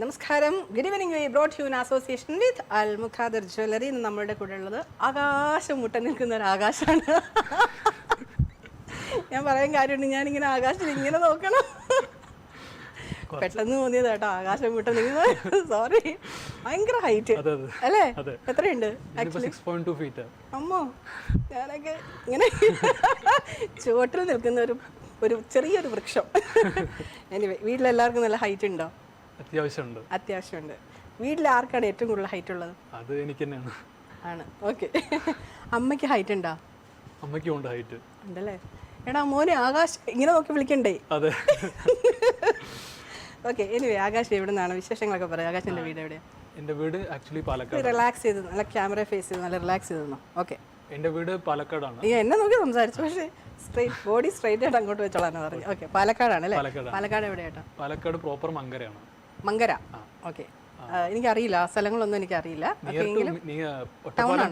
നമസ്കാരം. Good evening. We brought you in association with Al Muqadir jewellery. ഇന്ന് നമ്മളുടെ കൂടെ ഉള്ളത് ആകാശം മുട്ട നിൽക്കുന്ന ഒരു ആകാശമാണ്. ഞാൻ പറയാൻ കാര്യമുണ്ട്, ഞാനിങ്ങനെ ആകാശത്തിൽ ഇങ്ങനെ നോക്കണം. പെട്ടെന്ന് തോന്നിയത് കേട്ടോ, ആകാശം വിട്ട് നിങ്ങൾ. സോറി, ഭയങ്കര ഹൈറ്റ് അല്ലേ? എത്രയുണ്ട്? അമ്മോ, ഞാനൊക്കെ ഇങ്ങനെ ചുവട്ടിൽ നിൽക്കുന്ന ഒരു ചെറിയൊരു വൃക്ഷം. എനിവേ, വീട്ടിലെല്ലാവർക്കും നല്ല ഹൈറ്റ് ഉണ്ടോ? അത്യാവശ്യമുണ്ട്. വീട്ടിൽ ആർക്കാണ് ഏറ്റവും കൂടുതൽ ഹൈറ്റ് ഉള്ളത്? അത് എനിക്ക് തന്നെയാണ്. ആണ്, ഓക്കെ. അമ്മയ്ക്ക് ഹൈറ്റ് ഉണ്ടോ? അമ്മയ്ക്കും ഉണ്ട് ഹൈറ്റ്. ഉണ്ടല്ലേ? എടാ മോനെ ആകാശ് ഇങ്ങനെ നോക്കി വിളിക്കണ്ടേ? അതെ. ഓക്കെ, എനിവേ, ആകാശ് എവിടെ നിന്നാണ്? വിശേഷങ്ങളൊക്കെ പറയാം. ആകാശിന്റെ വീട് എവിടെയാണ്? എൻ്റെ വീട് ആക്ച്വലി പാലക്കാട്. റിലാക്സ് ചെയ്ത് നല്ല ക്യാമറ ഫേസ് ചെയ്ത് നല്ല റിലാക്സ് ചെയ്തു. ഓക്കെ, എൻ്റെ വീട് പാലക്കാടാണ്. എന്നെ നോക്കി സംസാരിച്ചു, പക്ഷേ സ്ട്രൈറ്റ് ബോഡി സ്ട്രൈറ്റ് ആയിട്ട് അങ്ങോട്ട് വെച്ചോളാണ് പറഞ്ഞു. ഓക്കെ, പാലക്കാടാണ് അല്ലേ? പാലക്കാട് എവിടെയായിട്ടാ? പാലക്കാട് പ്രോപ്പർ മങ്കരയാണ്. മങ്കര, ഓക്കെ. എനിക്കറിയില്ല, ആ സ്ഥലങ്ങളൊന്നും എനിക്കറിയില്ല.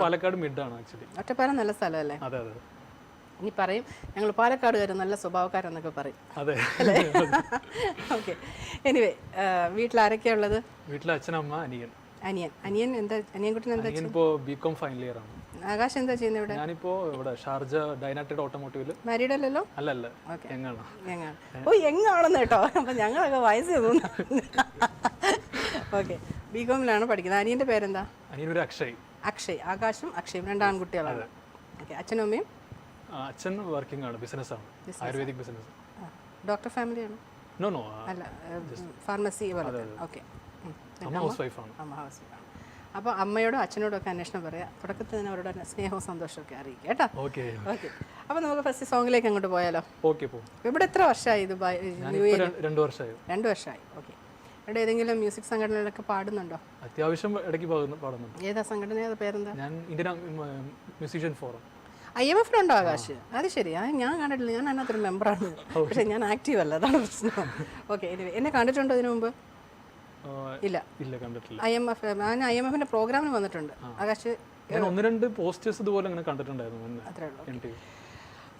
പാലക്കാട് മിഡ് ആണ് ആക്ച്വലി. ഒറ്റപ്പാലം നല്ല സ്ഥലമല്ലേ? അതെ അതെ. ഇനി പറയും ഞങ്ങൾ പാലക്കാടുകാർ നല്ല സ്വഭാവക്കാരെന്നൊക്കെ പറയും. അതെ. ഓക്കെ, എനിവേ, വീട്ടിൽ ആരൊക്കെയാ ഉള്ളത്? വീട്ടിൽ അച്ഛനമ്മ, അനിയൻ. അനിയൻ എന്താ? അനിയൻകുട്ടൻ എന്താ? ഇപ്പോൾ ബികോം ഫൈനൽ ഇയർ ആണ്. ആകാശ് എന്താ ചെയ്യുന്നത് ഇവിടെ? ഞാനിപ്പോ ഇവിടെ ഷാർജ ഡൈനാറ്റഡ് ഓട്ടോമോട്ടീവിൽ. മാരീഡ് അല്ലല്ലോ? അല്ലല്ല, യങ്ങാണ്. ഓ, യങ്ങാണെന്ന് കേട്ടോ. അപ്പൊ ഞങ്ങളൊക്കെ വയസ്സ് തോന്നുന്നു. ഓക്കെ, ബികോമിലാണ് പഠിക്കുന്നത്. അനിയന്റെ പേരെന്താ? അനിയനൊരു അക്ഷയ്. അക്ഷയ്, ആകാശും അക്ഷയും, രണ്ട് ആൺകുട്ടികളാണ്. ഓക്കെ, അച്ഛനും അമ്മയും? അച്ഛൻ വർക്കിംഗ് ആണ്, ബിസിനസ് ആണ്, ആയുർവേദിക് ബിസിനസ്. ഡോക്ടർ ഫാമിലിയാണോ? നോ നോ, അല്ല, ഫാർമസി പോലെ. ഓക്കെ, അമ്മ ഹൗസ് വൈഫാണ്. അമ്മ ഹൗസ് വൈഫാണ്. അപ്പോൾ അമ്മയോടും അച്ഛനോടും ഒക്കെ അന്വേഷണം പറയാം. തുടക്കത്തിൽ തന്നെ അവരോട് സ്നേഹവും സന്തോഷമൊക്കെ അറിയിക്കുക കേട്ടോ. Okay okay. അപ്പോൾ നമുക്ക് ഫസ്റ്റ് സോങ്ങിലേക്ക് അങ്ങോട്ട് പോയാലോ? ഓക്കെ, പോകും. ഇവിടെ എത്ര വർഷമായി? ദുബായ് 2 വർഷമായി. 2 വർഷമായി. ഓക്കെ. ഇവിടെ ഏതെങ്കിലും മ്യൂസിക് സംഘടനകളൊക്കെ പാടുന്നുണ്ടോ? അത്യാവശ്യം ഇടയ്ക്ക് പാടുന്നുണ്ട്. ഏതാ സംഘടന? ഏതാ പേരെന്താ? ഞാൻ ഇന്ത്യൻ മ്യൂസിഷ്യൻ ഫോറം. IMF-ലുണ്ടോ ആകാശ്? അത് ശരി, ഞാൻ കണ്ടിട്ടില്ല. ഞാൻ അതിനകത്തൊരു മെമ്പറാണ്, പക്ഷേ ഞാൻ ആക്റ്റീവ് അല്ല, അതാണ് പ്രശ്നം. ഓക്കെ, എന്നെ കണ്ടിട്ടുണ്ടോ ഇതിനു മുമ്പ്? ഇല്ല, കണ്ടിട്ടില്ല. ഞാൻ IMF-ന്റെ പ്രോഗ്രാമിന് വന്നിട്ടുണ്ട്. ആകാശ് 1-2 പോസ്റ്റേഴ്സ് ഇതുപോലെ അങ്ങനെ കണ്ടിട്ടുണ്ടായിരുന്നു. അത്രേ ഉള്ളൂ.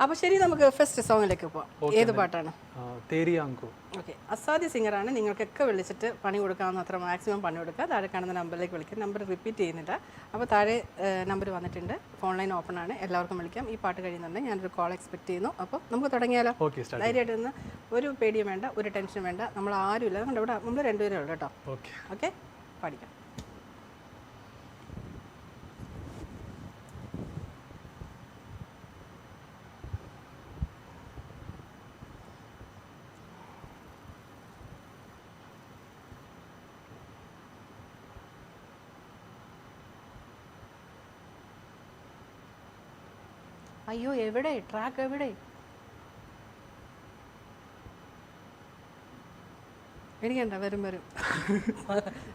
അപ്പോൾ ശരി, നമുക്ക് ഫസ്റ്റ് സോങ്ങിലേക്ക് പോവാം. ഏത് പാട്ടാണ്? ഓക്കെ, അസാധ്യ സിംഗറാണ്. നിങ്ങൾക്കൊക്കെ വിളിച്ചിട്ട് പണി കൊടുക്കാവുന്ന അത്ര മാക്സിമം പണി കൊടുക്കുക. താഴെ കാണുന്ന നമ്പറിലേക്ക് വിളിക്കുക. നമ്പർ റിപ്പീറ്റ് ചെയ്യുന്നില്ല. അപ്പോൾ താഴെ നമ്പർ വന്നിട്ടുണ്ട്. ഫോൺ ലൈൻ ഓപ്പൺ ആണ്, എല്ലാവർക്കും വിളിക്കാം. ഈ പാട്ട് കഴിയുന്നുണ്ടെങ്കിൽ ഞാനൊരു കോൾ എക്സ്പെക്ട് ചെയ്യുന്നു. അപ്പോൾ നമുക്ക് തുടങ്ങിയാലോ? ധൈര്യമായിട്ട് നിന്ന്, ഒരു പേടിയും വേണ്ട, ഒരു ടെൻഷനും വേണ്ട. നമ്മൾ ആരുമില്ല, അതുകൊണ്ട് ഇവിടെ നമ്മൾ 2 പേരേ ഉള്ളൂ കേട്ടോ. ഓക്കെ, പഠിക്കാം. അയ്യോ, എവിടെ ട്രാക്ക്? എവിടെ? എനിക്കണ്ട, വരും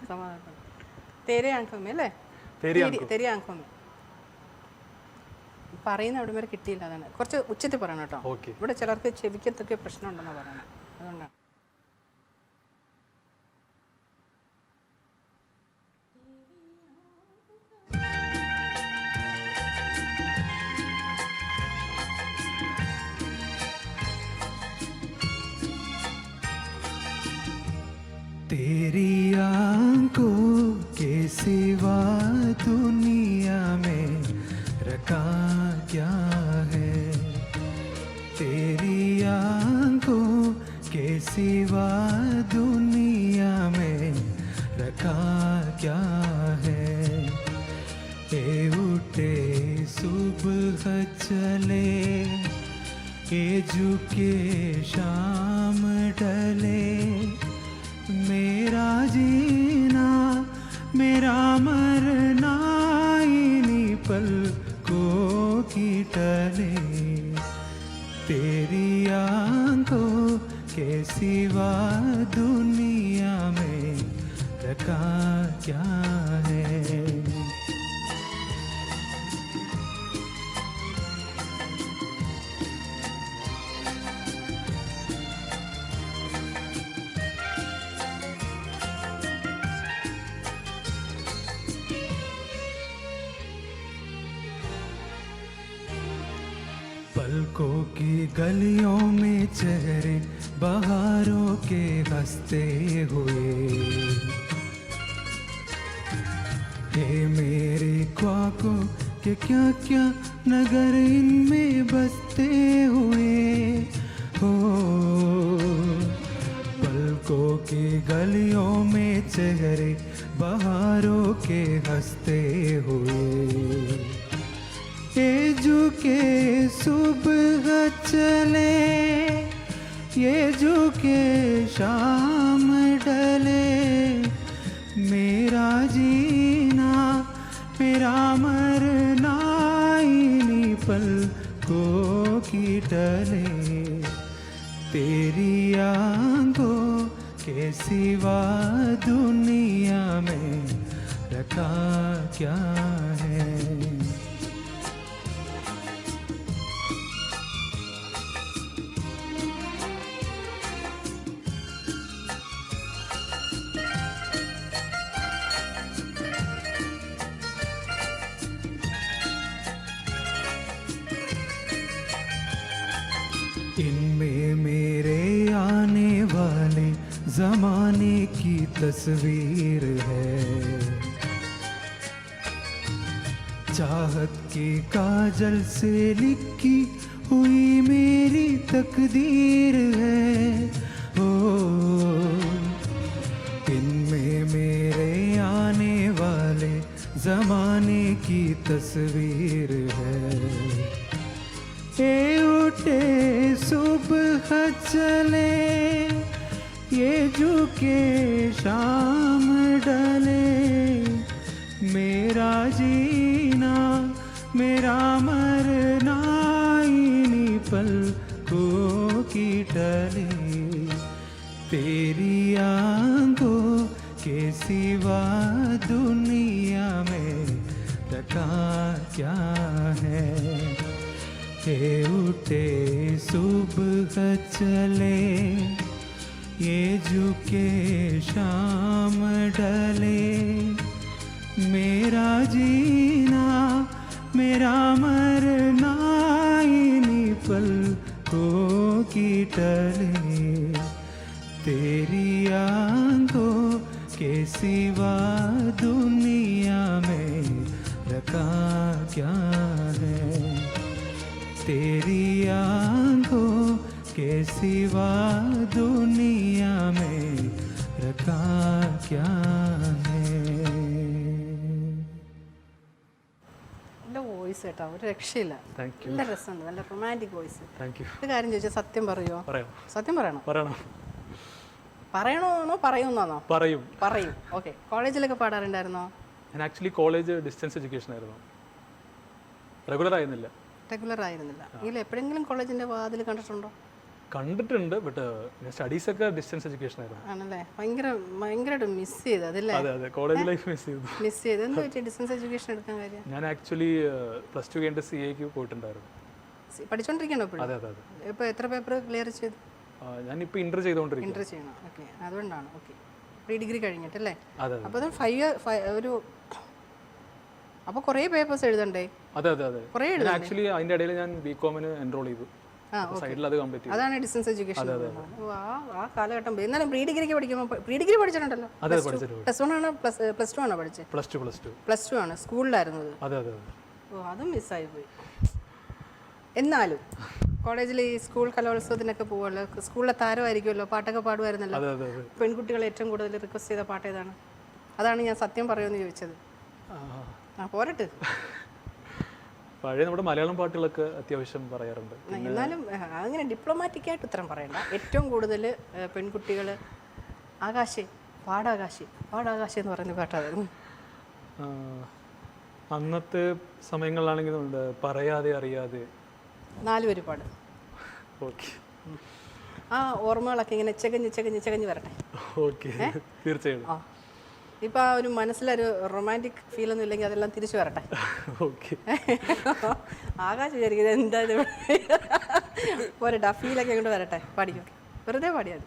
സമാധാനം. തെരെ ആങ്കോമേ അല്ലേ? തെരെ ആങ്കോമേ പറയുന്ന അവിടെ വരെ കിട്ടിയില്ല. അതാണ് കുറച്ച് ഉച്ചത്തിൽ പറയണം കേട്ടോ. ഇവിടെ ചിലർക്ക് ചെവിക്കത്തൊക്കെ പ്രശ്നം ഉണ്ടെന്നാണ് പറയണം, അതുകൊണ്ടാണ്. तेरी आंखों के सिवा दुनिया में रखा क्या है? तेरी आंखों के सिवा दुनिया में रखा क्या है? ये उठे सुबह चले, ये झुके शाम ढले, मेरा जीना मेरा मरना इन्हीं पलकों की टले। तेरी आंखों के सिवा दुनिया में रखा क्या है? पलकों की गलियों में चेहरे बहारों के हंसते हुए, हे मेरे ख्वाबों कि क्या क्या नगर इनमें बसते हुए हो, पलकों की गलियों में चेहरे बहारों के हंसते हुए, ये झुके सुबह चले, ये झुके शाम ढले, मेरा जीना मेरा मरना इन्हीं पलकों की टले, तेरी आंखों के सिवा दुनिया में रखा क्या है। इनमें मेरे आने वाले जमाने की तस्वीर है, चाहत के काजल से लिखी हुई मेरी तकदीर है। ओ इनमें मेरे आने वाले जमाने की तस्वीर है, ये उठे सुबह चले, ये झुके शाम ढले, मेरा जीना मेरा मरना इन्हीं पलकों की टले, तेरी आंखों के सिवा दुनिया में रखा क्या है। ये उठे सुबह चले, ये झुके शाम ढले, मेरा जीना मेरा मरना इन्हीं पलकों की टले, तेरी आंखों के सिवा दुनिया में रखा क्या है। तेरी आंखों के सिवा दुनिया में रखा क्या है। നല്ല വോയിസ് കേട്ടോ, ഒരു രക്ഷയില്ല. Thank you. നല്ല രസമുണ്ട്, നല്ല റൊമാൻറ്റിക് വോയിസ്. Thank you. ഒരു കാര്യം ചോദിച്ചാൽ സത്യം പറയുമോ? പറയാം. സത്യം പറയണം. പറയണം. പറയണമെന്നോ പറയുമെന്നാണോ? പറയും. പറയും. ഓക്കെ. കോളേജിലൊക്കെ പാടാറുണ്ടായിരുന്നോ? ഞാൻ ആക്ച്വലി കോളേജ് ഡിസ്റ്റൻസ് എഡ്യൂക്കേഷൻ ആയിരുന്നു, റെഗുലർ ആയിരുന്നില്ല. റെഗുലർ ആയിരുന്നില്ല. ഇതിൽ എപ്പോഴെങ്കിലും കോളേജിൻ്റെ വാതിൽ കണ്ടിട്ടുണ്ടോ? കണ്ടിട്ടുണ്ട്, ബട്ട് സ്റ്റഡീസൊക്കെ ഡിസ്റ്റൻസ് എഡ്യൂക്കേഷൻ ആയിരുന്നു. ആണല്ലേ? ഭയങ്കരമായിട്ട് മിസ് ചെയ്ത് അതല്ലേ? അതെ അതെ, കോളേജ് ലൈഫ് മിസ് ചെയ്തു. മിസ് ചെയ്ത് എന്ത് പറ്റി ഡിസ്റ്റൻസ് എഡ്യൂക്കേഷൻ എടുക്കാൻ കാര്യം? ഞാൻ ആക്ച്വലി പ്ലസ് ടു കഴിഞ്ഞിട്ട് CA പോയിട്ടുണ്ടായിരുന്നു. പഠിച്ചോണ്ടിരിക്കണോ ഇപ്പോഴും? അതെ അതെ അതെ. ഇപ്പോൾ എത്ര പേപ്പർ ക്ലിയർ ചെയ്തു? ഞാനിപ്പോൾ ഇന്റർ ചെയ്തുകൊണ്ടിരിക്കുന്നു. ഇന്റർ ചെയ്യണം. ഓക്കെ, അതുകൊണ്ടാണ്. ഓക്കെ, പ്രീ ഡിഗ്രി കഴിഞ്ഞിട്ടല്ലേ? അതെ. അപ്പോൾ അത് 5 ഇയർ ഒരു അപ്പോൾ കുറേ പേപ്പേഴ്സ് എഴുതണ്ടേ? അതെ അതെ അതെ. ആക്ച്വലി അതിൻ്റെ ഇടയിൽ ഞാൻ BCom-ന് എൻറോൾ ചെയ്തു, സൈഡിൽ അത് കംപ്ലീറ്റ് ചെയ്തു. അതാണ് ഡിസ്റ്റൻസ് എഡ്യൂക്കേഷൻ. ആ കാലഘട്ടം. എന്നാലും പ്രീ ഡിഗ്രിക്ക് പഠിക്കുമ്പോൾ പ്രീ ഡിഗ്രി പഠിച്ചിട്ടുണ്ടല്ലോ? അതെ, പഠിച്ചിട്ടുണ്ട്. പ്ലസ് 1 ആണോ പ്ലസ് 2 ആണോ പഠിച്ചത്? പ്ലസ് ടു ആണ്. സ്കൂളിലായിരുന്നത്? അതെ അതെ. ഓ, അതും മിസ്സായി പോയി. എന്നാലും കോളേജിൽ ഈ സ്കൂൾ കലോത്സവത്തിനൊക്കെ പോകുമല്ലോ, സ്കൂളിലെ താരമായിരിക്കുമല്ലോ, പാട്ടൊക്കെ പാടുമായിരുന്നല്ലോ. പെൺകുട്ടികൾ ഏറ്റവും കൂടുതൽ റിക്വസ്റ്റ് ചെയ്ത പാട്ട് ഏതാണ്? അതാണ് ഞാൻ സത്യം പറയുമെന്ന് ചോദിച്ചത്. ആ പോരട്ട്. പഴയ നമ്മുടെ മലയാളം പാട്ടുകളൊക്കെ അത്യാവശ്യം പറയാറുണ്ട്. എന്നാലും അങ്ങനെ ഡിപ്ലോമാറ്റിക്കായിട്ട് ഉത്തരം പറയണ്ട. ഏറ്റവും കൂടുതൽ പെൺകുട്ടികൾ ആകാശേ പാടാകാശേ എന്ന് പറയുന്ന പാട്ടായിരുന്നു. അന്നത്തെ സമയങ്ങളിലാണെങ്കിൽ പറയാതെ അറിയാതെ 4 പേര് പാട്. ഓക്കെ. ആ ഓർമ്മകളൊക്കെ ഇങ്ങനെ ചെകഞ്ഞ് വരട്ടെ. ഓക്കെ, തീർച്ചയായും. ആ ഇപ്പം ആ ഒരു മനസ്സിലൊരു റൊമാൻറ്റിക് ഫീലൊന്നും ഇല്ലെങ്കിൽ അതെല്ലാം തിരിച്ചു വരട്ടെ. ഓക്കെ. ആകാശം വിചാരിക്കുന്നത് എന്താ പോരട്ടെ, ആ ഫീലൊക്കെ ഇങ്ങോട്ട് വരട്ടെ. പാടിക്കും, വെറുതെ പാടിയാൽ.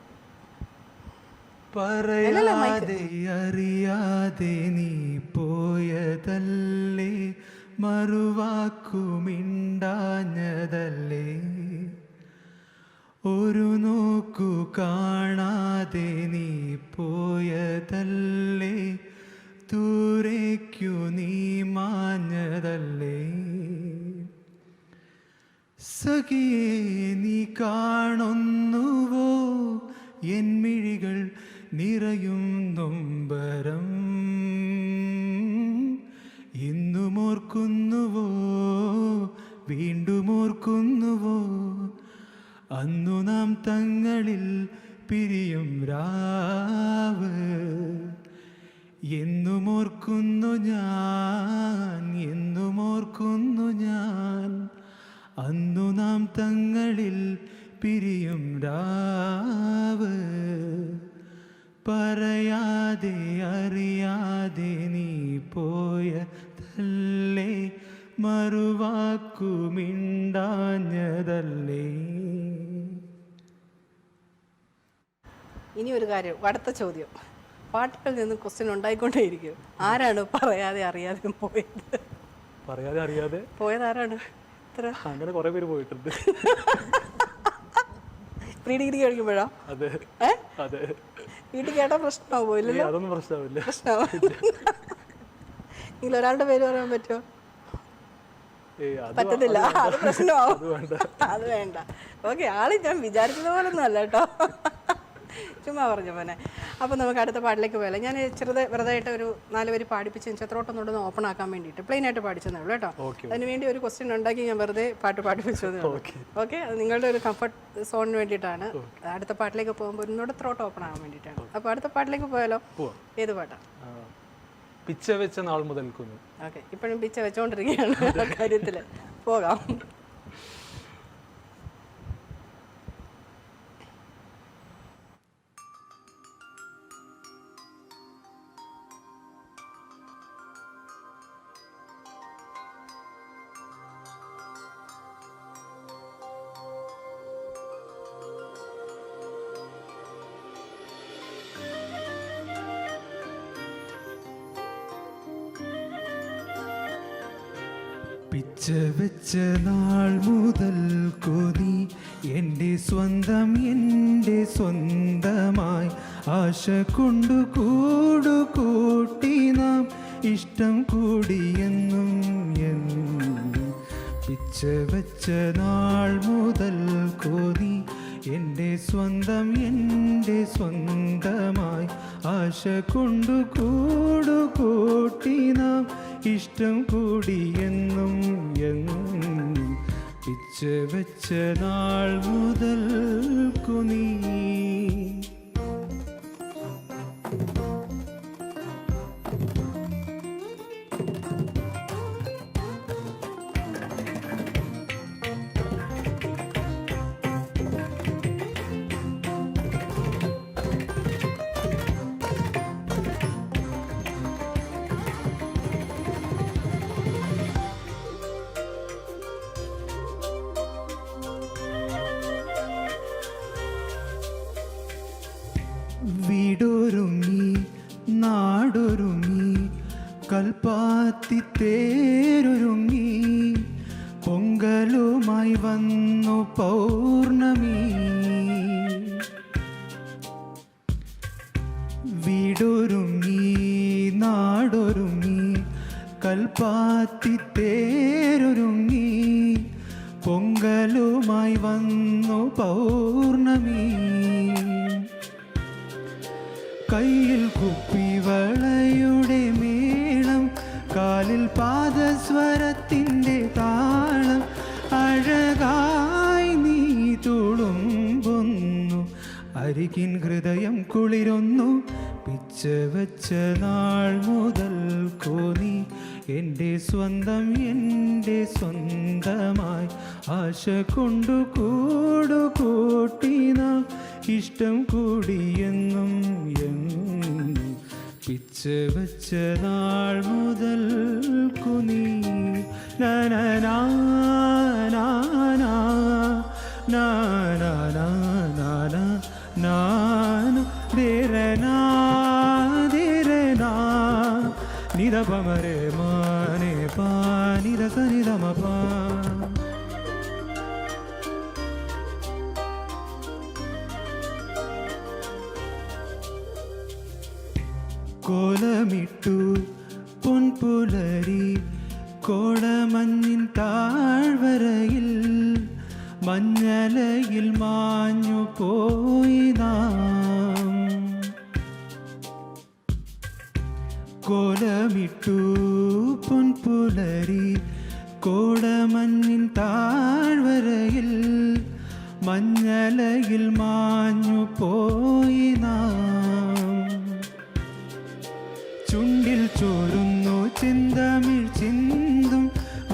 പറയാതെ അറിയാതെ നീ പോയതല്ലേ, മറുവാക്കുമിണ്ടാഞ്ഞതല്ലേ, ഒരു നോക്കു കാണാതെ നീ പോയതല്ലേ, ദൂരേക്കു നീ മാഞ്ഞതല്ലേ, സഖിയേ നീ കാണുന്നുവോ എന്മിഴികൾ നിറയും നൊമ്പരം ഇന്നും ഓർക്കുന്നുവോ വീണ്ടും ഓർക്കുന്നുവോ അന്നു നാം തങ്ങളിൽ പിരിയും രാവ് എന്നും ഓർക്കുന്നു ഞാൻ എന്നും ഓർക്കുന്നു ഞാൻ അന്നു നാം തങ്ങളിൽ പിരിയും രാവ് പറയാതെ അറിയാതെ നീ പോയതല്ലേ മറുവാക്കുമിണ്ടാഞ്ഞതല്ലേ. ഇനി ഒരു കാര്യം, അടുത്ത ചോദ്യം. പാട്ടുകളിൽ നിന്ന് ക്വസ്റ്റ്യൻ ഉണ്ടായിക്കൊണ്ടേയിരിക്കും. ആരാണ് പറയാതെ അറിയാതെ പോയത്? പറയാതെ അറിയാതെ പോയത് ആരാണ്? അങ്ങനെ കുറെ പേര് പോയിട്ടുണ്ട്. പ്രീ ഡിഗ്രി കഴിക്കുമ്പോഴാ? അതെ അതെ. വീട്ടിൽ കേട്ടാ പ്രശ്നമാവോ? ഇല്ലല്ലോ, അതൊന്നും പ്രശ്നമാവില്ല. പ്രശ്നമാവും. നിങ്ങൾ ഒരാളുടെ പേര് പറയാൻ പറ്റുമോ? പറ്റത്തില്ല, അത് പ്രശ്നമാവും. അത് വേണ്ട. ഓക്കെ, ആള് ഞാൻ വിചാരിച്ചത് പോലൊന്നും അല്ല കേട്ടോ, ചുമ്മാ പറഞ്ഞു പോലെ. അപ്പോൾ നമുക്ക് അടുത്ത പാട്ടിലേക്ക് പോയാലോ. ഞാൻ വെറുതായിട്ട് ഒരു 4 വരി പാടിപ്പിച്ച് ചിത്രത്തോട്ടൊന്നുകൂടെ ഓപ്പൺ ആക്കാൻ വേണ്ടിയിട്ട് പ്ലെയിൻ ആയിട്ട് പാടിച്ചതേ ഉള്ളൂ കേട്ടോ. അതിന് വേണ്ടി ഒരു ക്വസ്റ്റ്യൻ ഉണ്ടാക്കി ഞാൻ വെറുതെ പാട്ട് പാടിപ്പിച്ചതേ ഉള്ളൂ. ഓക്കെ, അത് നിങ്ങളുടെ ഒരു കംഫർട്ട് സോണിന് വേണ്ടിയിട്ടാണ്. അടുത്ത പാട്ടിലേക്ക് പോകുമ്പോൾ ഒന്നുകൂടെ ത്രോട്ട് ഓപ്പൺ ആകാൻ വേണ്ടിയിട്ടാണ്. അപ്പോൾ അടുത്ത പാട്ടിലേക്ക് പോയാലോ? ഏത് പാട്ടാണ്? പിച്ച വെച്ച നാൾ മുതൽക്കുന്നു. ഓക്കെ, ഇപ്പോഴും പിച്ച വെച്ചോണ്ടിരിക്കുകയാണ് കാര്യത്തിൽ. പോകാം. പിച്ച വെച്ച നാൾ മുതൽ കൊതി എൻ്റെ സ്വന്തം എൻ്റെ സ്വന്തമായി ആശ കൊണ്ടു കൂട്ടി നാം ഇഷ്ടം കൂടിയെന്നും എന്നും. പിച്ച വെച്ച നാൾ മുതൽ കൊതി എൻ്റെ സ്വന്തം എൻ്റെ സ്വന്തമായി ആശ കൊണ്ടു കൂട്ടി നാം ഇഷ്ടം കൂടിയെന്നും എന്നും. പിച്ച വെച്ച നാൾ മുതൽ കുനീ വീടൊരുങ്ങി നാടൊരുങ്ങി കൽപ്പാത്തി തേരൊരുങ്ങി പൊങ്കലുമായി വന്നു പൗർണമി. വീടൊരുങ്ങി നാടൊരുങ്ങി കൽപ്പാത്തി തേരൊരുങ്ങി പൊങ്കലുമായി വന്നു പൗർണമി. കയ്യിൽ കുപ്പിവളയുടെ മേളം കാലിൽ പാദസ്വരത്തിൻ്റെ താളം അഴകായി നീ തുളുമ്പൊന്നു അരികിൻ ഹൃദയം കുളിരൊന്നു. പിച്ച വെച്ച നാൾ മുതൽ കോനി എൻ്റെ സ്വന്തം എൻ്റെ സ്വന്തമായി ആശ കൊണ്ടു കൂട്ടി നാം ഇഷ്ടം കൂടിയെന്നും എന്നും. പിച്ച വെച്ച നാൾ മുതൽ കുനീ നാനാ നിരപമരെ മാനെ പാ നിരസ നിരമപാ. കോലമിട്ടു പൊൻപുലരി കോടമഞ്ഞിൻ താഴ്വരയിൽ മഞ്ഞലയിൽ മാഞ്ഞു പോയി നാം. കോലമിട്ടു പൊൻപുലരി കോടമഞ്ഞിൻ താഴ്വരയിൽ മഞ്ഞലയിൽ മാഞ്ഞു പോയി നാം. ചുണ്ടിൽ ചോരുന്നു ചിന്തമിഴ് ചിന്തും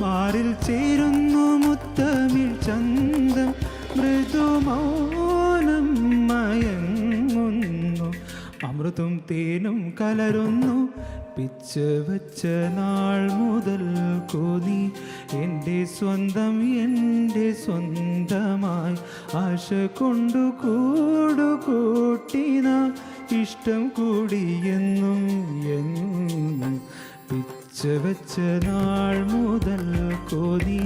മാറിൽ ചേരുന്നു മുത്തമിഴ് ചന്തം മൃദുമൗനം മയങ്ങുന്നു അമൃതും തേനും കലരുന്നു. പിച്ച് വെച്ച നാൾ മുതൽ നീ എൻ്റെ സ്വന്തം എൻ്റെ സ്വന്തമായി ആശ കൊണ്ടു കൂടുകൂട്ടിന ഇഷ്ടം കൂടിയെന്നും എന്നും. പിച്ച് വെച്ച നാൾ മുതൽ നീ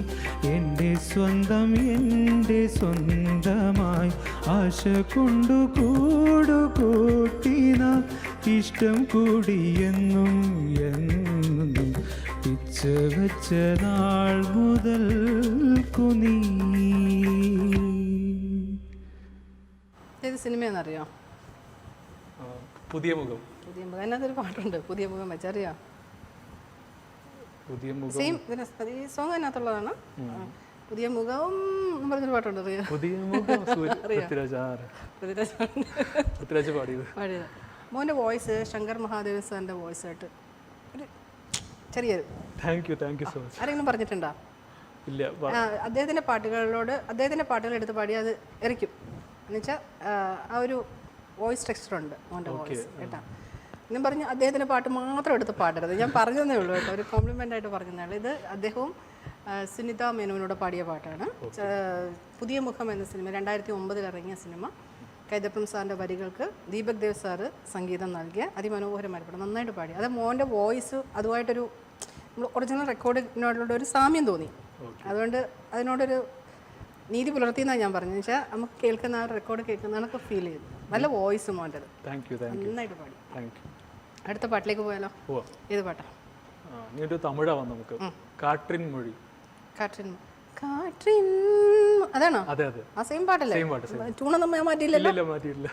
എൻ്റെ സ്വന്തം എൻ്റെ സ്വന്തമായി ആശ കൊണ്ടു കൂടുകൂട്ടിന ഇഷ്ടം കൂടിയെന്നും എന്നും. പിച്ച് വെച്ച നാൾ മുതൽ നീ. ഏത് സിനിമയാണെന്നറിയോ? പുതിയ മുഖം. പുതിയ മുഖം. അതിനകത്തൊരു പാട്ടുണ്ട്, പുതിയ മുഖം വെച്ചറിയോ? പുതിയ മുഖം. സെയിം ഈ സോങ് അതിനകത്തുള്ളതാണ്. പുതിയ മുഖം എന്ന് പറഞ്ഞൊരു പാട്ടുണ്ട്, അറിയാം? പുതിയ മുഖം പൃഥ്വിരാജ് പാടിയത്. മോൻ്റെ വോയിസ് ശങ്കർ മഹാദേവ സാറിൻ്റെ വോയിസ് ആയിട്ട് ഒരു ചെറിയൊരു താങ്ക് യു സോ മച്ച്. ആരെങ്കിലും പറഞ്ഞിട്ടുണ്ടോ? ഇല്ല. അദ്ദേഹത്തിൻ്റെ പാട്ടുകൾ എടുത്ത് പാടി അത് ഇറക്കും എന്നുവെച്ചാൽ ആ ഒരു വോയിസ് ടെക്സ്ചർ ഉണ്ട് മോൻ്റെ വോയിസ് കേട്ടോ. ഞാൻ പറഞ്ഞു അദ്ദേഹത്തിൻ്റെ പാട്ട് മാത്രം എടുത്ത് പാടരുത്, ഞാൻ പറഞ്ഞതേ ഉള്ളൂ കേട്ടോ, ഒരു കോംപ്ലിമെൻ്റ് ആയിട്ട് പറഞ്ഞതേ ഉള്ളൂ. ഇത് അദ്ദേഹവും സുനിത മേനോനോട് പാടിയ പാട്ടാണ്. പുതിയ മുഖം എന്ന സിനിമ 2009 ഇറങ്ങിയ സിനിമ. കൈതപ്രം സാറിൻ്റെ വരികൾക്ക് ദീപക് ദേവ് സാറ് സംഗീതം നൽകിയ അതിമനോഹരമായി പാടും, നന്നായിട്ട് പാടി. അത് മോൻ്റെ വോയിസ് അതുമായിട്ടൊരു നമ്മൾ ഒറിജിനൽ റെക്കോർഡിനോടുള്ള ഒരു സാമ്യം തോന്നി. അതുകൊണ്ട് അതിനോടൊരു നീതി പുലർത്തിയെന്നാണ് ഞാൻ പറഞ്ഞത്. വെച്ചാൽ നമുക്ക് കേൾക്കുന്ന ആ റെക്കോർഡ് കേൾക്കുന്നതൊക്കെ ഫീൽ ചെയ്തു. നല്ല വോയിസ് മോൻ്റെത്, നന്നായിട്ട് പാടി. അടുത്ത പാട്ടിലേക്ക് പോയാലോ? ഏത് പാട്ടാ? തമിഴാവാം നമുക്ക്. കാട്രിൻ മൊഴി. കാട്രിൻ അതാണോ? അതെ അതെ, ആ സെയിം പാട്ടല്ലേ? ട്യൂണൊന്നും മാറ്റിയില്ലല്ലോ? മാറ്റിയില്ല.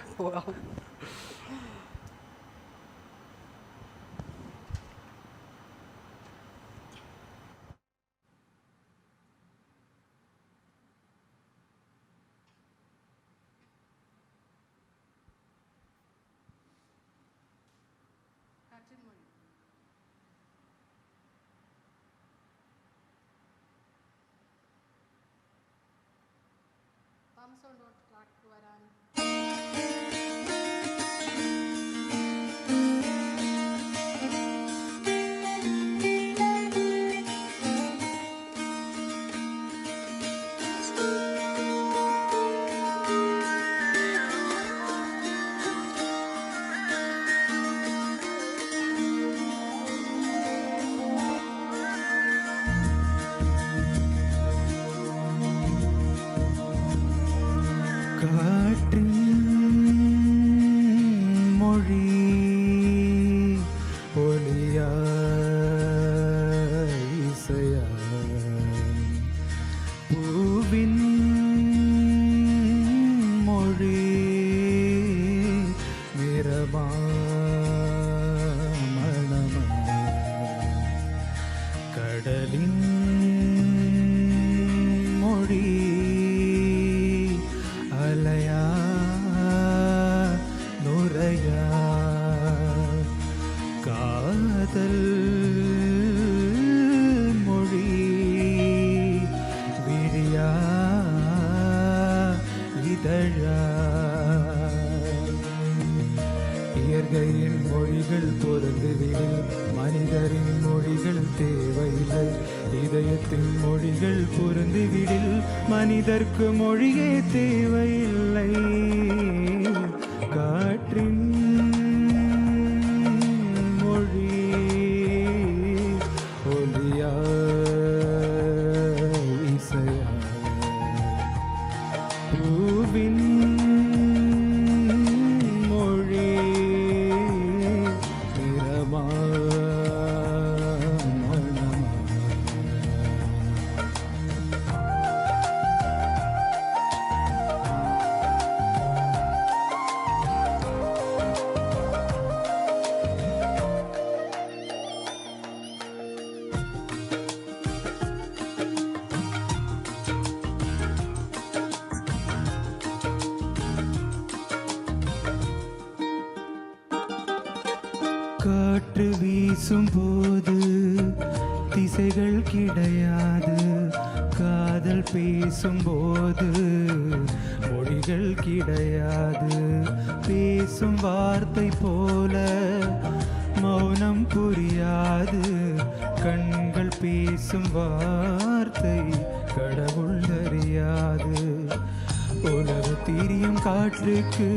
மொழிகள் பொருந்துவிடில் மனிதரின் மொழிகள் தேவையில்லை. இதயத்தின் மொழிகள் பொருந்துவிடில் மனிதர்க்கு மொழியே தேவையில்லை. காற்றின் மொழி ஒலியா இசையா பூவின் காற்று வீசும் போது திசைகள் கிடையாது, காதல் பேசும்போது மொழிகள் கிடையாது. பேசும் வார்த்தை போல மௌனம் புரியாது, கண்கள் பேசும் வார்த்தை கடவுள் அறியாது. உலக தீரியும் காற்றுக்கு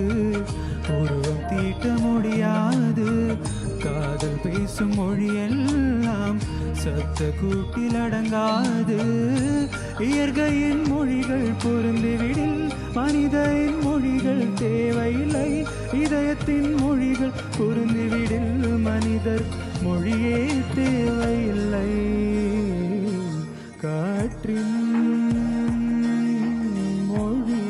உருவம் தீட்ட முடியாது, காதல் பேசும் மொழியெல்லாம் சத்த கூட்டில் அடங்காது. இயற்கையின் மொழிகள் பொருந்திவிடில் மனிதனின் மொழிகள் தேவையில்லை, இதயத்தின் மொழிகள் பொருந்திவிடில் மனிதர் மொழியே தேவையில்லை. காற்றின் மொழி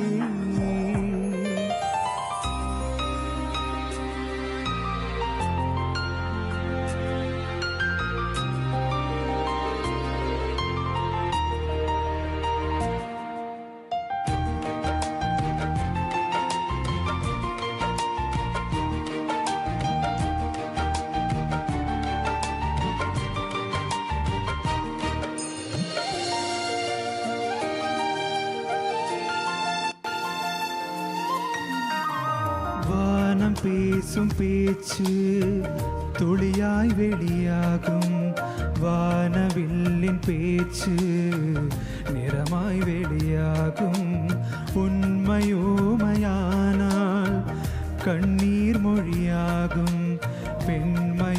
வானம் பேசும் பேச்சு துளியாய் வெளியாகும், வானவில்லின் பேச்சு நிறமாய் வெளியாகும். உண்மையோமையானால் கண்ணீர் மொழியாகும், பெண்மையோமையானால்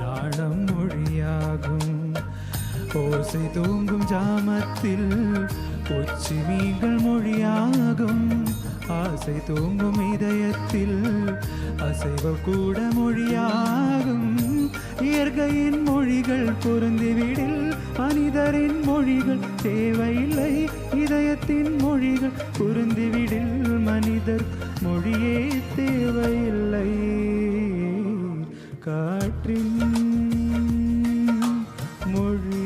நாணம் மொழியாகும். ஓசை தூங்கும் ஜாமத்தில் உச்சி மீன்கள் மொழியாகும், ஆசை தூங்கும் இதயத்தில் அசைவ கூட மொழியாகும். இயற்கையின் மொழிகள் பொருந்திவிடில் மனிதரின் மொழிகள் தேவையில்லை, இதயத்தின் மொழிகள் பொருந்திவிடில் மனிதர் மொழியே தேவையில்லை. காற்றின் மொழி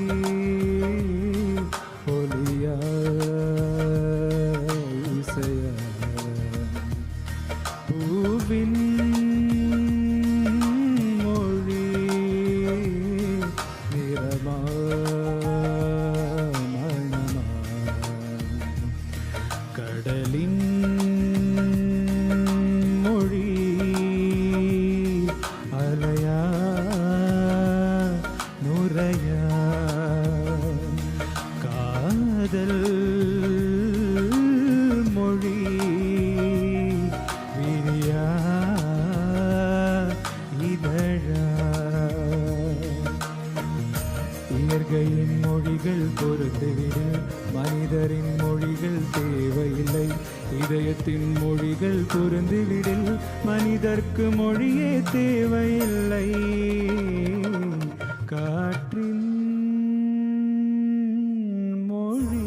ஒலியா இசையா, பூவின் மொழி நிறமா மணமா, கடலின் மொழி அலையா நுரையா, காதல் மொழி விரியா இதழா. இயற்கையின் மொழிகள் பொறுத்துவிடு மனிதரின் மொழிகள் தேவையில்லை, இதயத்தின் மொழிகள் பொருந்துவிடில் மனிதர்க்கு மொழியே தேவையில்லை. காற்றின் மொழி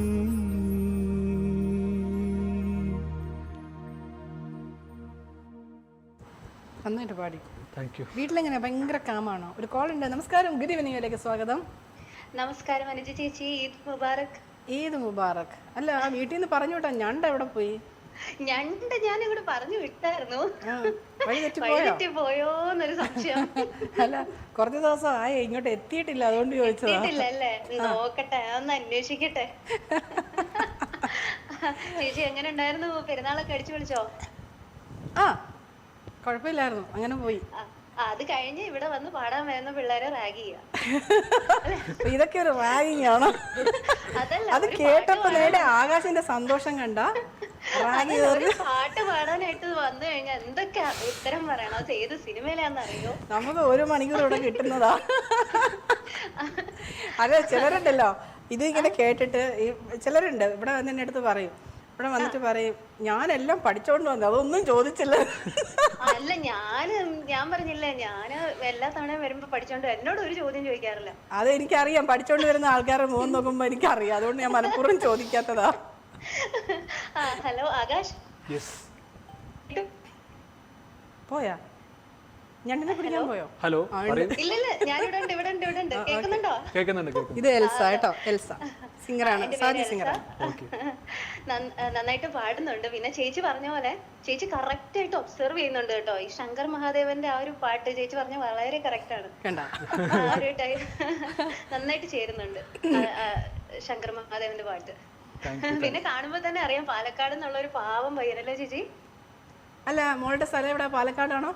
നന്നായിട്ട് പാടി. Thank you. വീട്ടിലെങ്ങനെ ഭയങ്കര കാമാണോ? ഒരു കോൾ ഉണ്ട്. നമസ്കാരം, ഗുഡ് ഈവനിങ്ങിലേക്ക് സ്വാഗതം. നമസ്കാരം അനുജ ചേച്ചി, ഈദ് മുബാറക്. ഈദ് മുബാറക്. അല്ല, വീട്ടിൽ നിന്ന് പറഞ്ഞു വിട്ടാ ഞണ്ട് എവിടെ പോയി? ഞണ്ട് ഞാൻ ഇവിടെ പറഞ്ഞു വിട്ടായിരുന്നു, വഴി തെറ്റിപ്പോയോ? വഴിതെറ്റി പോയോന്നൊരു സംശയം. അല്ല, കുറച്ച് ദിവസം ആയി ഇങ്ങോട്ട് എത്തിയിട്ടില്ല, അതുകൊണ്ട് ചോദിച്ചതാ. എത്തിയിട്ടില്ല അല്ലേ? നോക്കട്ടെ, ഒന്ന് അന്വേഷിക്കട്ടെ. ചേച്ചി എങ്ങനെ ഉണ്ടായിരുന്നു? പെരുന്നാളൊക്കെ അടിച്ചു വിളിച്ചോ? ആ, കുഴപ്പമില്ലായിരുന്നു, അങ്ങനെ പോയി. അത് കഴിഞ്ഞ് ഇവിടെ വന്ന് പാടാൻ വരുന്ന പിള്ളേരെ റാഗ് ചെയ്യാം. ഇതൊക്കെ ഒരു റാഗിങ് ആണോ? അതല്ല, അത് കേട്ടപ്പോ നേരെ ആകാശിന്റെ സന്തോഷം കണ്ട പാട്ട് പാടാനായിട്ട് വന്നു കഴിഞ്ഞാൽ എന്തൊക്കെ ഉത്തരം പറയണം? അത് ഏത് സിനിമയിലാന്നറിയോ? നമുക്ക് 1 മണിക്കൂർ ഇവിടെ കിട്ടുന്നതാ. അതെ, ചിലരുണ്ടല്ലോ ഇത് ഇങ്ങനെ കേട്ടിട്ട്, ചിലരുണ്ട് ഇവിടെ വന്നെ അടുത്ത് പറയും, ഇവിടെ വന്നിട്ട് പറയും ഞാനെല്ലാം പഠിച്ചോണ്ട് വന്നു, അതൊന്നും ചോദിച്ചില്ല. അല്ല, ഞാൻ പറഞ്ഞില്ലേ, ഞാന് എല്ലാ തവണയും വരുമ്പോ പഠിച്ചോണ്ട് എന്നോട് ഒരു ചോദ്യം ചോദിക്കാറില്ല. അത് എനിക്കറിയാം, പഠിച്ചോണ്ട് വരുന്ന ആൾക്കാരെ മുഖം നോക്കുമ്പോ എനിക്കറിയാം, അതുകൊണ്ട് ഞാൻ മനഃപൂർവ്വം ചോദിക്കാത്തതാ. ഹലോ ആകാശ്, പോയാ ഞണ്ടിനെ പിടിക്കാൻ പോയോ? ഹലോ, ഇല്ലില്ല, ഞാൻ ഇവിടെ ഉണ്ട്. കേൾക്കുന്നുണ്ടോ? കേൾക്കുന്നുണ്ട്. ഇത് എൽസ കേട്ടോ, എൽസ. സിംഗറാണ്, എന്റെ അസാധ്യ പേര് എൽസ. സിംഗറാണ്. നന്നായിട്ട് പാടുന്നുണ്ട്. പിന്നെ ചേച്ചി പറഞ്ഞ പോലെ ചേച്ചി കറക്റ്റ് ആയിട്ട് ഒബ്സർവ് ചെയ്യുന്നുണ്ട് കേട്ടോ. ഈ ശങ്കർ മഹാദേവന്റെ ആ ഒരു പാട്ട് ചേച്ചി പറഞ്ഞ വളരെ കറക്റ്റ് ആണ്. കണ്ട ആ ഒരു നന്നായിട്ട് ചേരുന്നുണ്ട് ശങ്കർ മഹാദേവന്റെ പാട്ട്. പിന്നെ കാണുമ്പോ തന്നെ അറിയാം പാലക്കാട് എന്നുള്ള ഒരു പാവം പയ്യനല്ലേ ചേച്ചി? അല്ല, മോളുടെ സ്ഥലം എവിടെ? പാലക്കാടാണോ?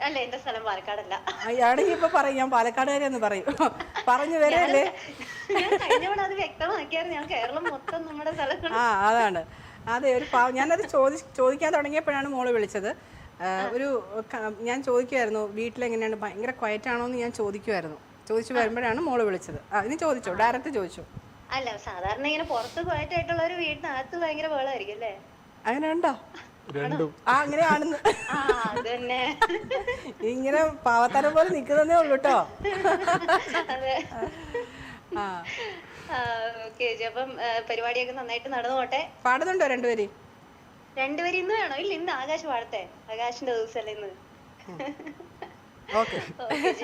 അല്ല, എന്റെ സ്ഥലം പാലക്കാടല്ല. ആണെങ്കിൽ ഇപ്പൊ പറയും, ഞാൻ പാലക്കാടുകാരെന്ന് പറയും. പറഞ്ഞു വരല്ലേ? ഞാൻ കഴിഞ്ഞവണ അത് വ്യക്തമാക്കിയായിരുന്നു. ഞാൻ കേരളം മൊത്തം നമ്മുടെ സ്ഥലം. ആ, അതാണ്. അതെ, ഒരു ഞാനത് ചോദിക്കാൻ തുടങ്ങിയപ്പോഴാണ് മോള് വിളിച്ചത്. ഞാൻ ചോദിക്കുമായിരുന്നു വീട്ടിലെങ്ങനെയാണ്, ഭയങ്കര ക്വയറ്റാണോ എന്ന് ഞാൻ ചോദിച്ചു വരുമ്പോഴാണ് മോള് വിളിച്ചത്. ഇനി ചോദിച്ചോ, ഡയറക്റ്റ് ചോദിച്ചോ. അല്ല, സാധാരണ ഇങ്ങനെ പുറത്ത് ക്വയറ്റായിട്ടുള്ള ഒരു വീടിനകത്ത് ഭയങ്കര വേളായിരിക്കും അല്ലേ? അങ്ങനെ ഉണ്ടോ? അങ്ങനെയാണെന്ന് ഇങ്ങനെ പാവത്തരം പോലെ നിക്കുന്നതേ ഉള്ളൂ കേട്ടോ. അപ്പം പരിപാടിയൊക്കെ നന്നായിട്ട് നടന്നു പോട്ടെ. പാടുന്നുണ്ടോ രണ്ടുപേരും? ഇന്ന് വേണോ? ഇല്ല, ഇന്ന് ആകാശ് പാടത്തെ. ആകാശിന്റെ ദിവസമല്ലേ ഇന്ന്.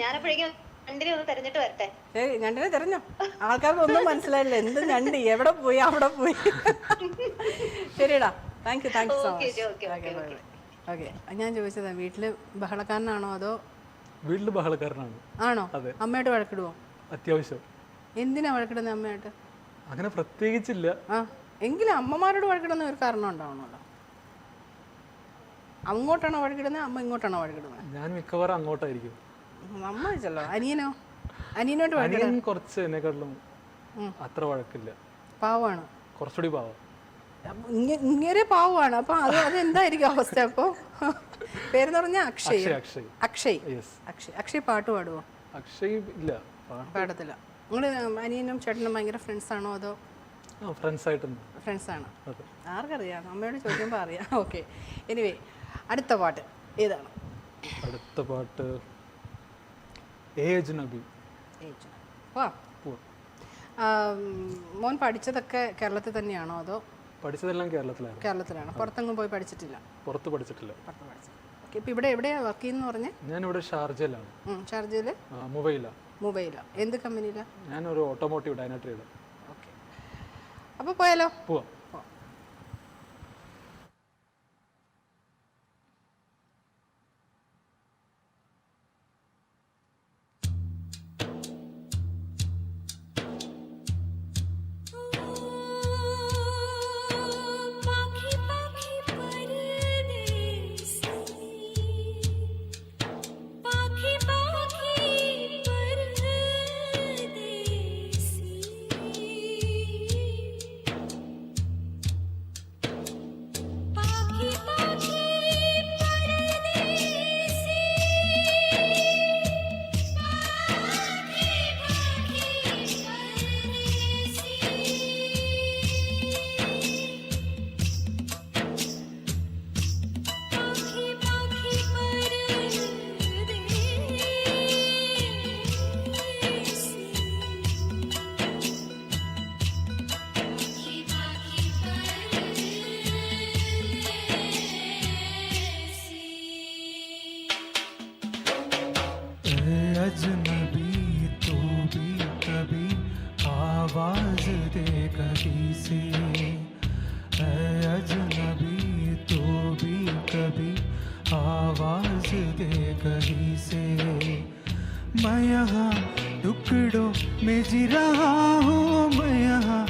ഞാനപ്പോഴേക്കും ഞണ്ടിനെ ഒന്ന് തെരഞ്ഞിട്ട് വരട്ടെ. ശരി, ഞണ്ടിനെ തെരഞ്ഞോ? ആൾക്കാർക്ക് ഒന്നും മനസ്സിലായില്ല. എന്ത് ഞണ്ടി, എവിടെ പോയി, അവിടെ പോയി. ശരിടാ, thank you so much. Okay, ഞാൻ ചോദിച്ചതാ, വീട്ടില് ബഹളക്കാരനാണോ അതോ? വീട്ടില് ബഹളക്കാരനാണ്. ആണോ? അമ്മയായിട്ട് വഴക്കിടുവോ? അത്യാവശ്യം. എന്തിനാ വഴക്കിടുന്നത് അമ്മയായിട്ട്? അങ്ങനെ പ്രത്യേകിച്ചില്ല. എങ്കിലും അമ്മമാരോട് വഴക്കിടുന്ന ഒരു കാരണം ഉണ്ടാവണല്ലോ. അങ്ങോട്ടാണോ വഴക്കിടുന്നത്, അമ്മ ഇങ്ങോട്ടാണോ വഴക്കിടുന്നത്? ഞാൻ മിക്കവാറും അങ്ങോട്ടായിരിക്കും. അമ്മ വെച്ചല്ലോ. അനിയനോട്ട് അനിയൻ കുറച്ച് എന്നെക്കാട്ടിലും അത്ര വഴക്കില്ല. പാവമാണ്, കുറച്ചുകൂടി പാവം. ഇങ്ങനെ പാവമാണ്. അപ്പൊ അതെന്തായിരിക്കും അവസ്ഥ? അപ്പൊ പേരെന്ന് പറഞ്ഞാ അക്ഷയ്. അക്ഷയ് പാട്ട് പാടുവോ? അക്ഷയ് ഇല്ല, പാടത്തില്ല. നിങ്ങള് അനിയനും ചേട്ടനും ഭയങ്കര ഫ്രണ്ട്സ് ആണോ അതോ? ഫ്രണ്ട്സ് ആണ്. ആർക്കറിയാം, അമ്മയോട് ചോദിക്കുമ്പോ അറിയാം. ഓക്കെ, എനിവേ, അടുത്ത പാട്ട് ഏതാണ്? അടുത്ത പാട്ട് മോൻ പഠിച്ചതൊക്കെ കേരളത്തിൽ തന്നെയാണോ അതോ? പഠിച്ചതെല്ലാം കേരളത്തിലാണ്. പുറത്തെങ്ങും പോയി പഠിച്ചിട്ടില്ല? പുറത്ത് പഠിച്ചിട്ടില്ല. ഇപ്പൊ ഇവിടെ എവിടെയാ വർക്ക് ചെയ്യുന്ന പറഞ്ഞേ? ഞാനിവിടെ ഷാർജയിലാണ്. ഷാർജയില്? മൊബൈല. എന്ത് കമ്പനിയിലാ? ഞാനൊരു ഓട്ടോമോട്ടീവ് ഡൈനാ ട്രേഡർ. ഓക്കെ, അപ്പൊ പോയാലോ? പോവാം. अजनबी तू भी कभी आवाज दे कहीं से, अजनबी तू भी कभी आवाज दे कहीं से। मैं यहाँ टुकड़ों में जी रहा हूँ, मैं यहाँ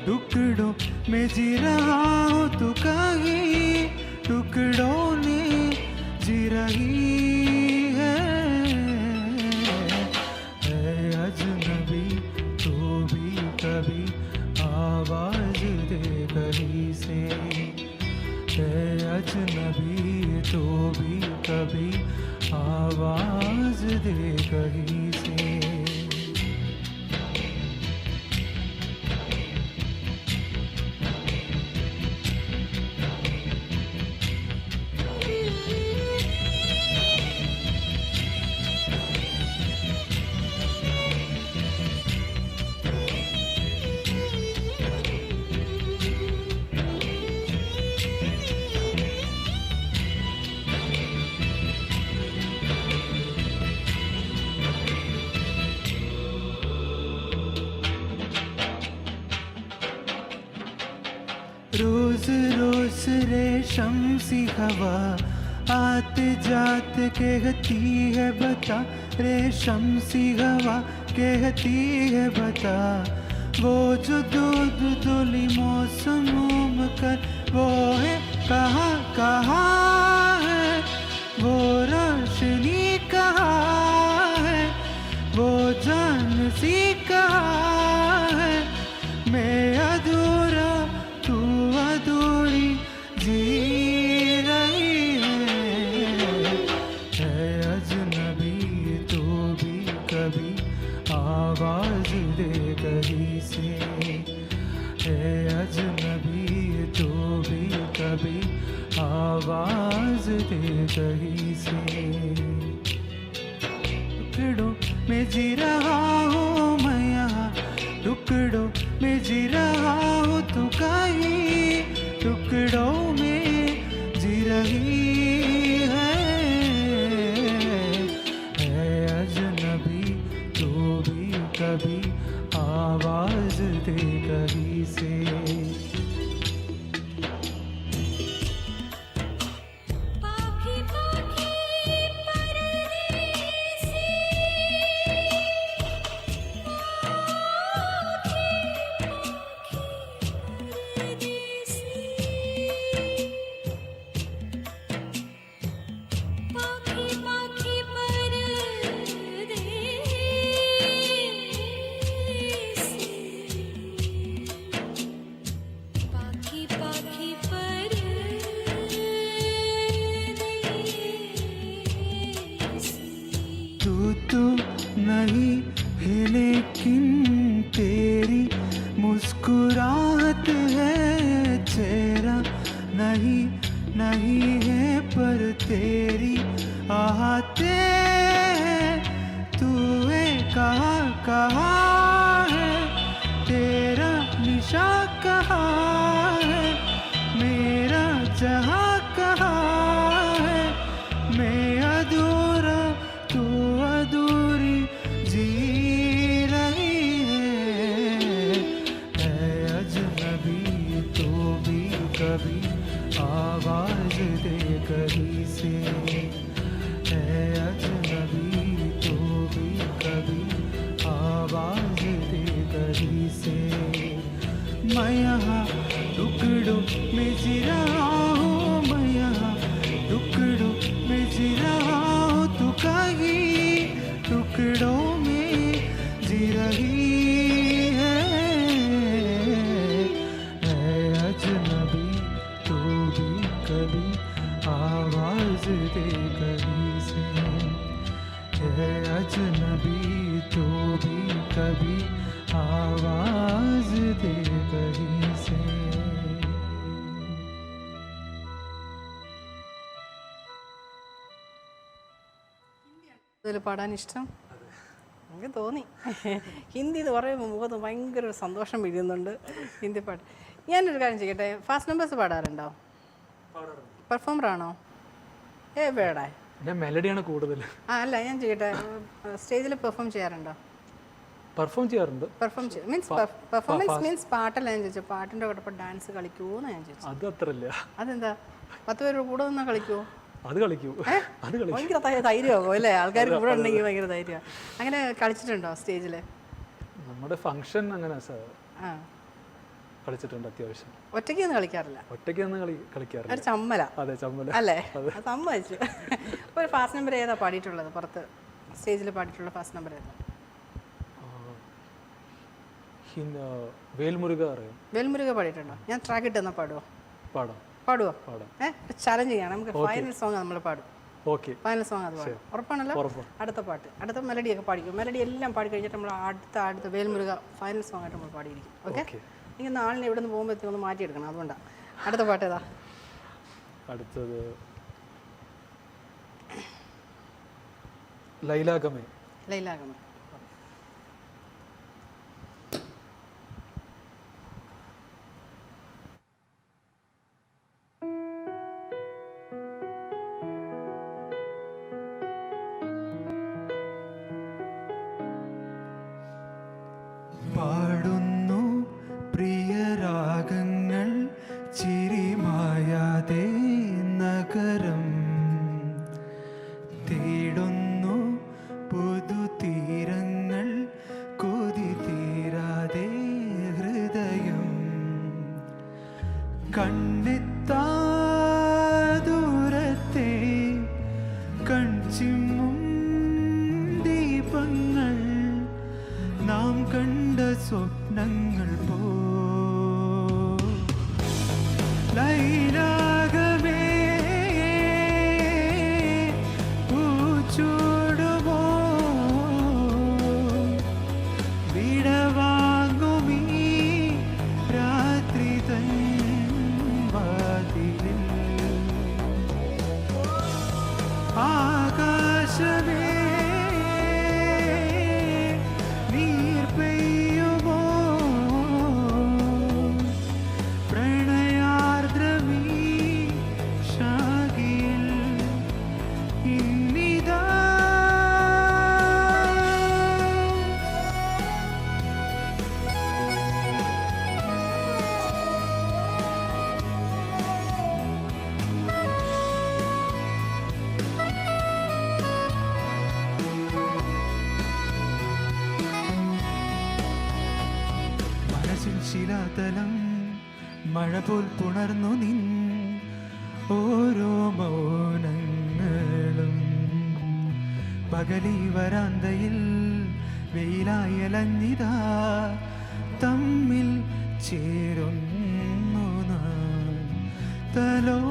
टुकड़ों में जी रहा हूँ, तू कहीं टुकड़ों ने जी रही है। अजनबी तू भी कभी आवाज दे कहीं से, अजनबी तू भी कभी आवाज दे कहीं से। रोज रोज रेशम सी हवा आते जाते कहती है बता, रेशम सी हवा कहती है बता, वो जो दूध धुली मौसमों कर वो है कहाँ कहाँ है, वो रोशनी कहाँ है, वो जान सी कहाँ है, मैं अधूरा तू अधूरी जी रही है अजनबी तो भी कभी आवाज दे कहीं से, है अजनबी तो भी कभी आवाज दे कहीं से। टुकड़ों में जी रहा हूँ मैं यहाँ, टुकड़ों में जी रहा हूँ तू कहीं टुकड़ों में जी रही है अजनबी तू भी कभी आवाज दे कहीं से। तू नहीं है लेकिन तेरी मुस्कुराहट है, चेहरा नहीं नहीं है पर तेरी आहते हैं, तू है कहाँ कहाँ है, तेरा निशा कहाँ है, मेरा जहाँ कहाँ है, मैं अधूरा तू अधूरी जी रही है अजनबी तो भी कभी आवाज दे कहीं से, है अजनबी तो भी कभी आवाज दे कहीं से। मैं यहाँ टुकड़ों में जी रहा हूँ, मैं यहाँ टुकड़ों में जी रहा हूँ तू कहीं टुकड़ों में जी रही है अजनबी तो भी कभी आवाज दे कहीं से, है अजनबी तो भी कभी आवाज दे कहीं से। ഇതിൽ പാടാൻ ഇഷ്ടം എനിക്ക് തോന്നി ഹിന്ദി എന്ന് പറയുമ്പോൾ മുഖത്ത് ഭയങ്കര ഒരു സന്തോഷം വീഴുന്നുണ്ട് ഹിന്ദി പാട്ട്. ഞാനൊരു കാര്യം ചെയ്യട്ടെ, ഫാസ്റ്റ് നമ്പേഴ്സ് പാടാറുണ്ടോ? പെർഫോമറാണോ? എവിടെ? ഞാൻ മെലഡിയാണ് കൂടുതൽ. അല്ല ഞാൻ ചെയ്യട്ടെ, സ്റ്റേജിൽ പെർഫോം ചെയ്യാറുണ്ടോ? പെർഫോം ചെയ്യാറുണ്ട്. പെർഫോമൻസ് മീൻസ് പാട്ടല്ല ഞാൻ ചോദിച്ചത്, പാട്ടിൻ്റെ കൂടെ ഡാൻസ് കളിക്കുമോന്ന് ഞാൻ ചോദിച്ചു. അത് അത്രല്ല. അതെന്താ 10 പേര് കൂടെ നിന്നാ കളിക്കുമോ? അത് കളിക്കൂ. ഭയങ്കര ധൈര്യമാകും അല്ലേ? ആൾക്കാർക്ക് ഇവിടെ ഉണ്ടെങ്കിൽ ഭയങ്കര ധൈര്യമാണ്. അങ്ങനെ കളിച്ചിട്ടുണ്ടോ സ്റ്റേജിൽ? നമ്മുടെ ഫംഗ്ഷൻ അങ്ങനെ കളിച്ചിട്ടുണ്ട് അത്യാവശ്യം. ഒറ്റയ്ക്കൊന്നും കളിക്കാറില്ല? ഒറ്റയ്ക്കൊന്നും കളിക്കാറില്ല. ഒരു ചമ്മല. അതെ ചമ്മല അല്ലേ? സമ്മതിച്ചു. ഒരു ഫാസ്റ്റ് നമ്പർ ഏതാ പാടിയിട്ടുള്ളത്? പുറത്ത് സ്റ്റേജിൽ പാടിയിട്ടുള്ള ഫാസ്റ്റ് നമ്പർ ഏതാ? വേൽമുരുക അറിയാം. വേൽമുരുക പാടിയിട്ടുണ്ടോ? ഞാൻ ട്രാക്ക് ഇട്ടെന്നാ പാടുമോ? പാടാം. പാടുവോ? ചലഞ്ച് ചെയ്യണം. നമുക്ക് ഫൈനൽ സോങ് നമ്മൾ പാടും. ഓക്കെ, ഫൈനൽ സോങ് അത് പാടും. ഉറപ്പാണല്ലോ? അടുത്ത പാട്ട്, അടുത്ത മെലഡിയൊക്കെ പാടിക്കും. മെലഡി എല്ലാം പാടി കഴിഞ്ഞിട്ട് നമ്മൾ അടുത്ത വേൽമുരുക ഫൈനൽ സോങ് ആയിട്ട് നമ്മൾ പാടിയിരിക്കും. ഓക്കെ? എനിക്ക് നാളിനെ ഇവിടെ നിന്ന് പോകുമ്പോഴത്തേക്കും ഒന്ന് മാറ്റിയെടുക്കണം, അതുകൊണ്ടാണ്. അടുത്ത പാട്ട് ഏതാ? അടുത്തത് ലൈലാഗമേ. ലൈലാഗമേ. പാടുന്നു പ്രിയരാഗങ്ങൾ സ്വപ്നങ്ങൾ പോ ലൈലാകമേ പൂച്ചൂടുമോ വിടവാങ്ങുമീ രാത്രി തൻ വാതിലിൽ ആകാശമേ നീർ പെയ്യുമോ പ്രണയാർദ്രമീ ശാഖിയിൽ ഇന്നിതാ മനസ്സിൽ ശിലാതലം മഴ പോൽ പുണർന്നു നിൻ ഓരോ മൗനങ്ങളും പകലി വരാന്തയിൽ വെയിലായലഞ്ഞിതാ തമ്മിൽ ചേരുന്നു നാം തലോടുമിന്നലകൾ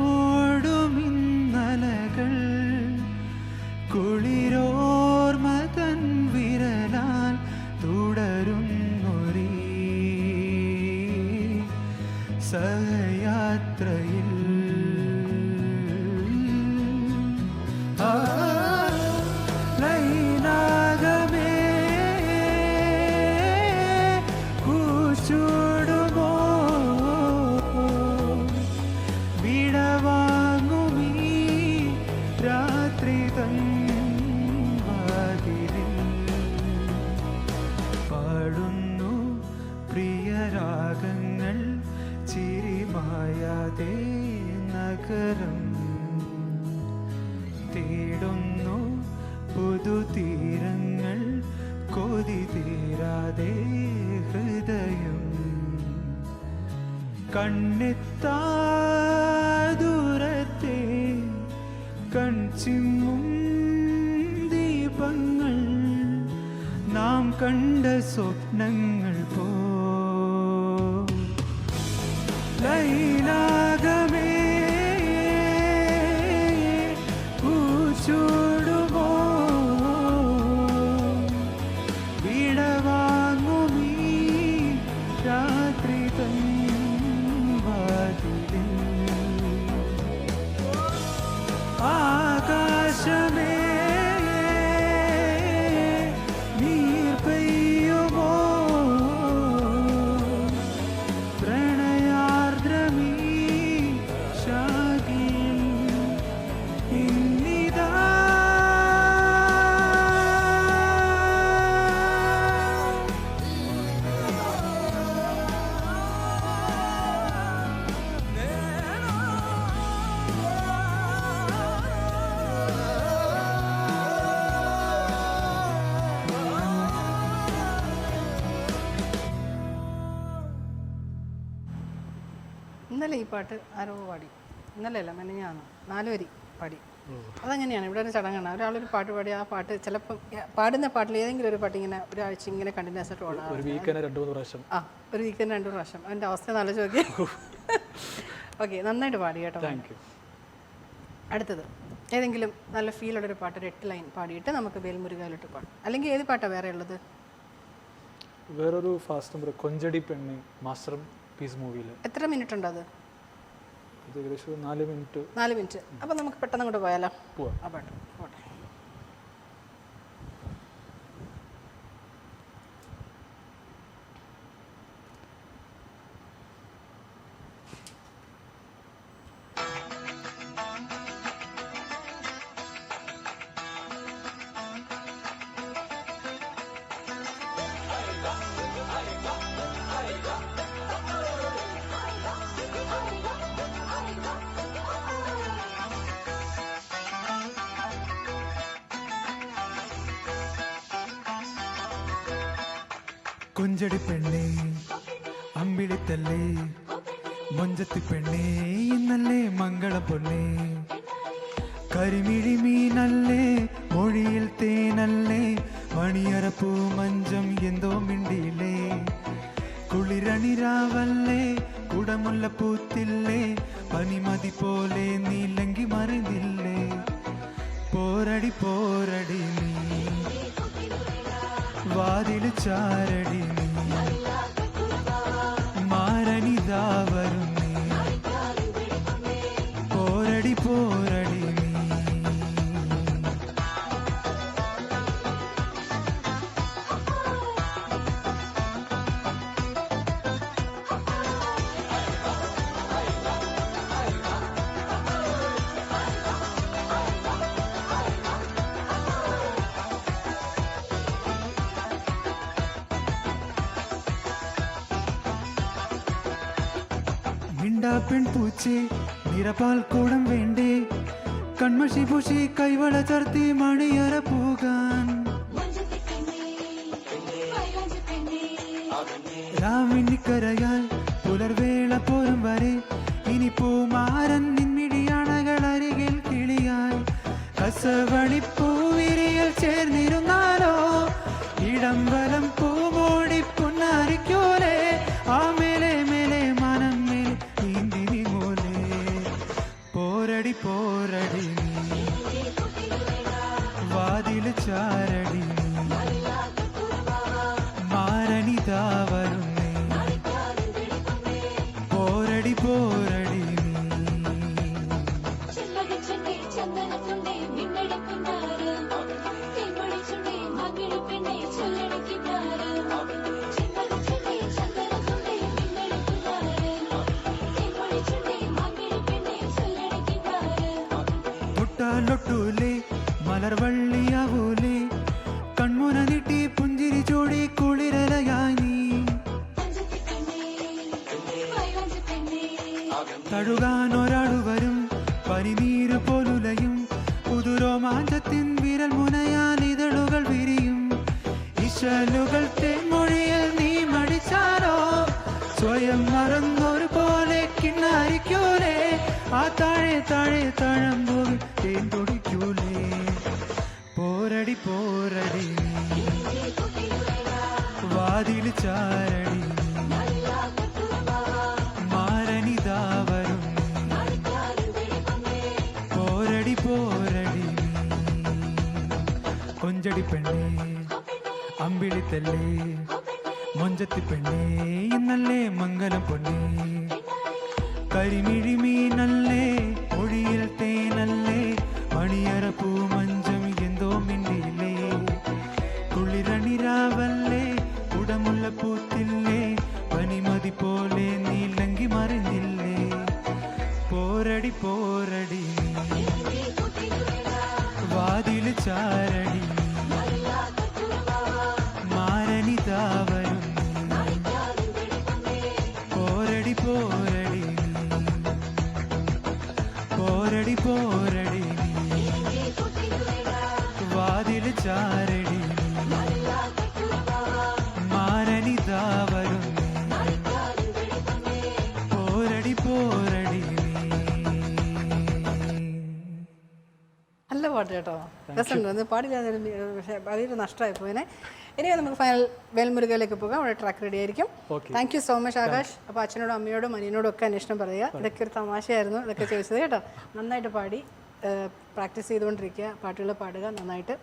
കുളിരോർമ തൻ വിരലാൽ തുടരുന്നൊരീ സഹയാത്രയിൽ ലൈലാകമേ പൂച്ചൂടുമോ വിടവാങ്ങുമീ രാത്രി തൻ വാതിലിൽ പാടുന്നു പ്രിയരാഗങ്ങൾ ചിരിമായാതെ നഗരം തേടുന്നു പുതുതീരങ്ങൾ കൊതി തീരാതെ ഹൃദയം കണ്ണെത്താ ദൂരത്തെ കൺചിമ്മും ദീപങ്ങൾ നാം കണ്ട സ്വപ്നങ്ങൾ പോ ലൈലാകമേ പൂച്ചൂടുമോ വിടവാങ്ങുമീ രാത്രി തൻ വാതിലിൽ ആകാശമേ നീർ പെയ്യുമോ പ്രണയാർദ്രമീ ശാഖിയിൽ ഇന്നിതാ ഇന്നലെ ഈ പാട്ട് ആരോ പാടി, ഇന്നലെ അല്ല മെനഞ്ഞാന്ന് 4 വരി പാടി. അതങ്ങനെയാണ്, ഇവിടെ ഒരു ചടങ്ങാണ്. ഒരാളൊരു പാട്ട് പാടി, ആ പാട്ട് ചിലപ്പം പാടുന്ന പാട്ടിൽ ഏതെങ്കിലും ഒരു പാട്ട് ഇങ്ങനെ ഒരാഴ്ച ഇങ്ങനെ കണ്ടിന്യൂസ് ആയിട്ട് ഓടാം. ഒരു വീക്കെൻഡ് 2-3 പ്രാവശ്യം. ഒരു വീക്കെൻഡ് 2 പ്രാവശ്യം. അതിൻ്റെ അവസ്ഥ ആലോചിച്ച് നോക്കി. ഓക്കെ, നന്നായിട്ട് പാടി കേട്ടോ. Thank you. അടുത്തത് ഏതെങ്കിലും നല്ല ഫീലുള്ളൊരു പാട്ട്, ഒരു 8 ലൈൻ പാടിയിട്ട് നമുക്ക് വേൽമുരുകാലിട്ട് പാടും. അല്ലെങ്കിൽ ഏത് പാട്ടാണ് വേറെ ഉള്ളത്? വേറൊരു ഫാസ്റ്റ് നമ്പർ കൊഞ്ചടി പെണ്ണെ മാസ്റ്റർ പീസ് മൂവിയിൽ. എത്ര മിനിറ്റ് ഉണ്ട് അത്? ഏകദേശം 4 മിനിറ്റ്. 4 മിനിറ്റ്. അപ്പം നമുക്ക് പെട്ടെന്ന് അങ്ങോട്ട് പോയാലോ? പോവാം. ആ പാട്ട് പോട്ടെ. കൊഞ്ചടി പെണ്ണേ അമ്പിളിത്തല്ലേ മൊഞ്ചത്തി പെണ്ണേ ഇന്നല്ലേ മംഗള പൊന്നേ കരിമിഴി മീനല്ലേ മൊഴിയിൽ തേനല്ലേ മണിയറപ്പൂ മഞ്ചം എന്തോ മിണ്ടിയില്ലേ നിലാവല്ലേ കുടമുല്ല പൂത്തില്ലേ പനിമതി പോലെ നീലങ്കി മറിഞ്ഞില്ലേ പോരടി പോരടി നീ വാതിൽ ചാരടി നീ മാരനിതാ വരും നീ പോരടി പോരടി നീ പെൺപൂച്ചേ നിറപാൽ കൂടം വേണ്ടേ കൺമഷി പൂശി കൈവള ചർത്തി മണിയറ പോകാൻ രാവിണിക്കരയാൽ പുലർവേള പോരും വരെ ഇനി പൂമാരൻ നിൻമിടിയാണകൾ അരികിൽ കിളിയായി കസവണിപ്പൂവിരിയൽ ചേർന്നിരുന്നാലോ ഇടം വലം പൂമോടി പുന്നാരിക്കൂലേ ആ മേലെ മേലെ മനം പോരടി പോരടി നീ വാതിൽ ചാരടി നീ മാരനിതാ വരും നീ പോരടി പോരടി നീ ൊട്ടൂലേ മലർവള്ളിയാവൂലേ കൺമുന നീട്ടി പുഞ്ചിരി ചൂടി കുളിരലയായി നീ തഴുകാൻ ഒരാളു വരും പനിനീര് പോലുലയും പുതുരോമാഞ്ചത്തിൻ വിരൽ മുനയാൽ ഇതളുകൾ വിരിയും ഇശലുകൾ തെന്മൊഴിയിൽ നീ മടിച്ചാലോ സ്വയം മറന്നൊരു പോലെ കിണ്ണാരിക്കൂലേ ആ താഴെ താഴെ തഴമ്പൂവിൽ തേൻ തുടിക്കൂലേ പോരടി പോരടി നീ വാതിൽ ചാരടി മാരനിതാ വരും പോരടി പോരടി കൊഞ്ചടി പെണ്ണേ അമ്പിളിത്തല്ലേ മൊഞ്ചത്തി പെണ്ണേ ഇന്നല്ലേ മംഗലം പൊന്നേ കരിമിഴി മീനല്ലേ ഒഴിയിൽ തേനല്ലേ മണിയറ പൂമഞ്ചം എന്തോ മിണ്ടിയില്ലേ കുളിരണിരാവല്ലേ കുടമുള്ള പൂത്തില്ലേ പനിമതി പോലെ നീലങ്കി മറിഞ്ഞില്ലേ പോരടി പോരടി നീ വാതിൽ ചാരടി മാരനിതാ വരും പോരടി പോരടി പോരടി പോരടി വാതിൽ ചാരടി മാരനിതാ വരും പോരടി പോരടി നല്ല പാട്ട് കേട്ടോ, രസമുണ്ട്. ഒന്ന് പാടില്ല, പക്ഷേ വലിയൊരു നഷ്ടമായി പോയിനെ. ഇനി നമുക്ക് ഫൈനൽ വേൽമുരുകയിലേക്ക് പോകാം. അവിടെ ട്രാക്ക് റെഡി ആയിരിക്കും. Thank you so much Akash. അപ്പോൾ അച്ഛനോടും അമ്മയോടും അനിയനോടും ഒക്കെ അന്വേഷണം പറയുക. ഇതൊക്കെ ഒരു തമാശയായിരുന്നു ഇതൊക്കെ ചോദിച്ചത് കേട്ടോ. നന്നായിട്ട് പാടി പ്രാക്ടീസ് ചെയ്തുകൊണ്ടിരിക്കുക, പാട്ടുകൾ പാടുക നന്നായിട്ട്.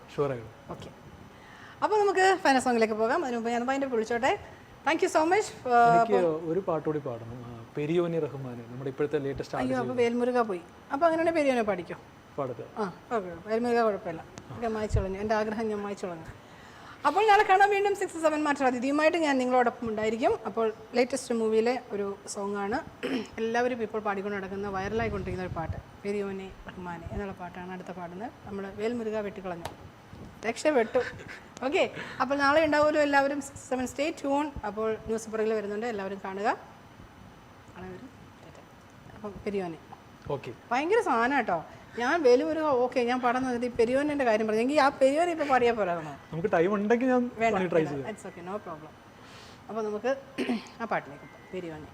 ഓക്കെ, അപ്പോൾ നമുക്ക് ഫൈനൽ സോങ്ങിലേക്ക് പോകാം. അതിന് മുമ്പ് ഞാൻ അതിൻ്റെ വിളിച്ചോട്ടെ. Thank you so much. ഒരു പാട്ടുകൂടി പാടണം, പെരിയോനി റഹ്മാൻ, നമ്മുടെ ഇപ്പോഴത്തെ ലേറ്റസ്റ്റ്. അയ്യോ, അപ്പോൾ വേൽമുരുക പോയി. അപ്പോൾ അങ്ങനെയാണെങ്കിൽ പെരിയോനെ പാടിക്കോ. ആ ഓക്കെ, വേൽമുരുക കുഴപ്പമില്ല. ഓക്കെ, മായ്ച്ചു കളഞ്ഞു എൻ്റെ ആഗ്രഹം, ഞാൻ മായ്ച്ചു കളഞ്ഞു. അപ്പോൾ നാളെ കാണാൻ വീണ്ടും 6-7 മാറ്റർ അതിഥിയുമായിട്ട് ഞാൻ നിങ്ങളോടൊപ്പം ഉണ്ടായിരിക്കും. അപ്പോൾ ലേറ്റസ്റ്റ് മൂവിയിലെ ഒരു സോങ്ങാണ്, എല്ലാവരും ഇപ്പോൾ പാടിക്കൊണ്ട് നടക്കുന്ന വൈറലായിക്കൊണ്ടിരിക്കുന്ന ഒരു പാട്ട്, പെരിയോനെ റഹ്മാനെ എന്നുള്ള പാട്ടാണ് അടുത്ത പാടുന്നത്. നമ്മൾ വേൽമുരുക വെട്ടിക്കളഞ്ഞു, രക്ഷപ്പെട്ടു. ഓക്കെ, അപ്പോൾ നാളെ ഉണ്ടാവുമല്ലോ എല്ലാവരും 6-7. Stay tune. അപ്പോൾ ന്യൂസ് പുറകിൽ വരുന്നുണ്ട്, എല്ലാവരും കാണുക. നാളെ വരും. അപ്പം പെരിയോനെ ഭയങ്കര സാധനം കേട്ടോ. ഞാൻ വേലുമുരുക ഓക്കെ, ഞാൻ പാടാൻ ഈ പെരിയോനെ കാര്യം പറഞ്ഞു. എങ്കിൽ ആ പെരിയോനെ ഇപ്പോൾ പാടിയാൽ പോരായിരുന്നോ? നമുക്ക് ടൈം ഉണ്ടെങ്കിൽ ഞാൻ ട്രൈ ചെയ്യാം. It's okay, no problem. അപ്പോൾ നമുക്ക് ആ പാട്ടിലേക്ക് പോകാം, പെരിയോനെ.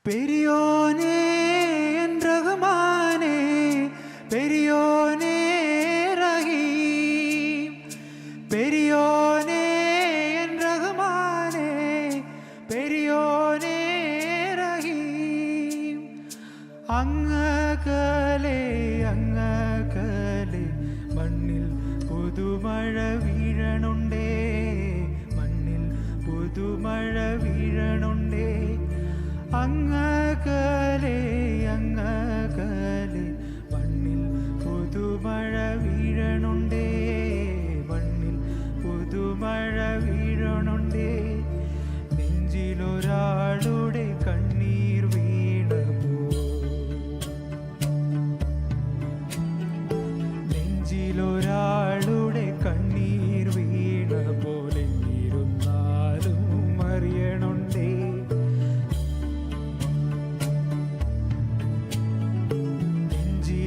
പെരിയോനെ റഹ്മാനെ, പെരിയോനെ അങ്ങകലെ അങ്ങകലെ മണ്ണിൽ പുതുമഴ വീഴണുണ്ടേ, മണ്ണിൽ പുതുമഴ വീഴണുണ്ടേ. അങ്ങകലെ അങ്ങകലെ മണ്ണിൽ പുതുമഴ വീഴണുണ്ടേ, മണ്ണിൽ പുതുമഴ വീഴണുണ്ടേ. നെഞ്ചിലൊരാളുടെ കണ്ണീർ വീണപ്പോ, നെഞ്ചിലൊരാളുടെ കണ്ണീർ വീണ പോലെ ഇരുന്നാലും അറിയണുണ്ടേ.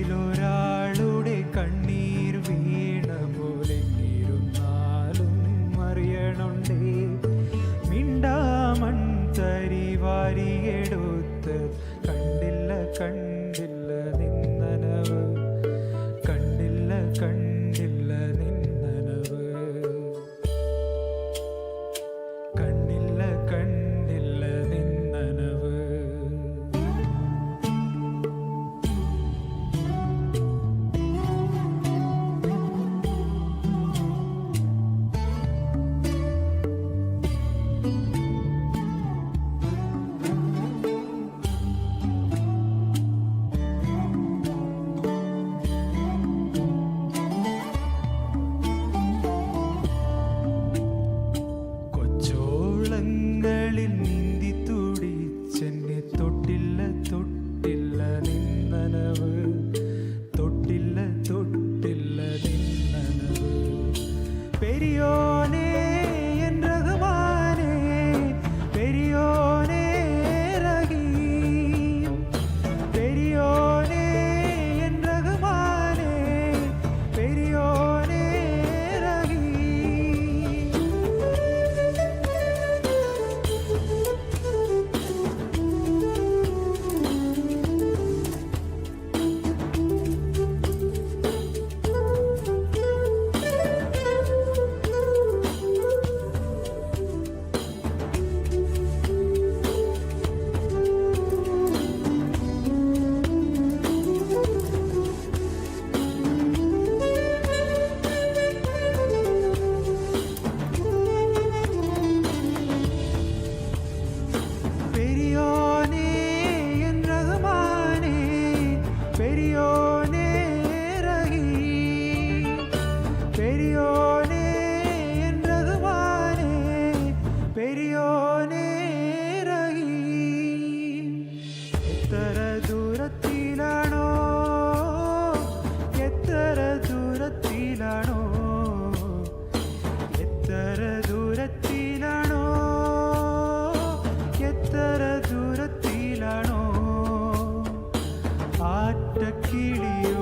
നെഞ്ചിലൊരാളുടെ കണ്ണീർ വീണ പോലെ ഇരുന്നാലും അറിയണുണ്ടേ. മിണ്ടാമൺ തരി വാരിയെടുത്ത് കണ്ടില്ല കണ്ടില്ല നിന്നനവ്, കണ്ടില്ല കണ്ടില്ല നിന്നനവ്, കണ്ടില്ല കണ്ടില്ല നിന്നനവ്. കൊച്ചോളങ്ങളിൽ നീന്തി തുടിച്ചെന്നെ തൊട്ടില്ല തൊട്ടില്ല നിന്നനവ്, തൊട്ടില്ല തൊട്ടില്ല നിന്നനവ്. പെരിയോനേ എൻ റഹ്മാനേ, പെരിയോനേ റഹീം, പെരിയോനേ എൻ റഹ്മാനേ, പെരിയോനേ റഹീം. പെരിയോനേ എൻ റഹ്മാനേ, പെരിയോനേ റഹീം, പെരിയോനേ എൻ റഹ്മാനേ, പെരിയോനേ റഹീം. എത്ര ദൂരത്തിലാണോ, എത്ര ദൂരത്തിലാണോ, എത്ര ദൂരത്തിലാണോ, എത്ര ദൂരത്തിലാണോ ആറ്റക്കിളിയോ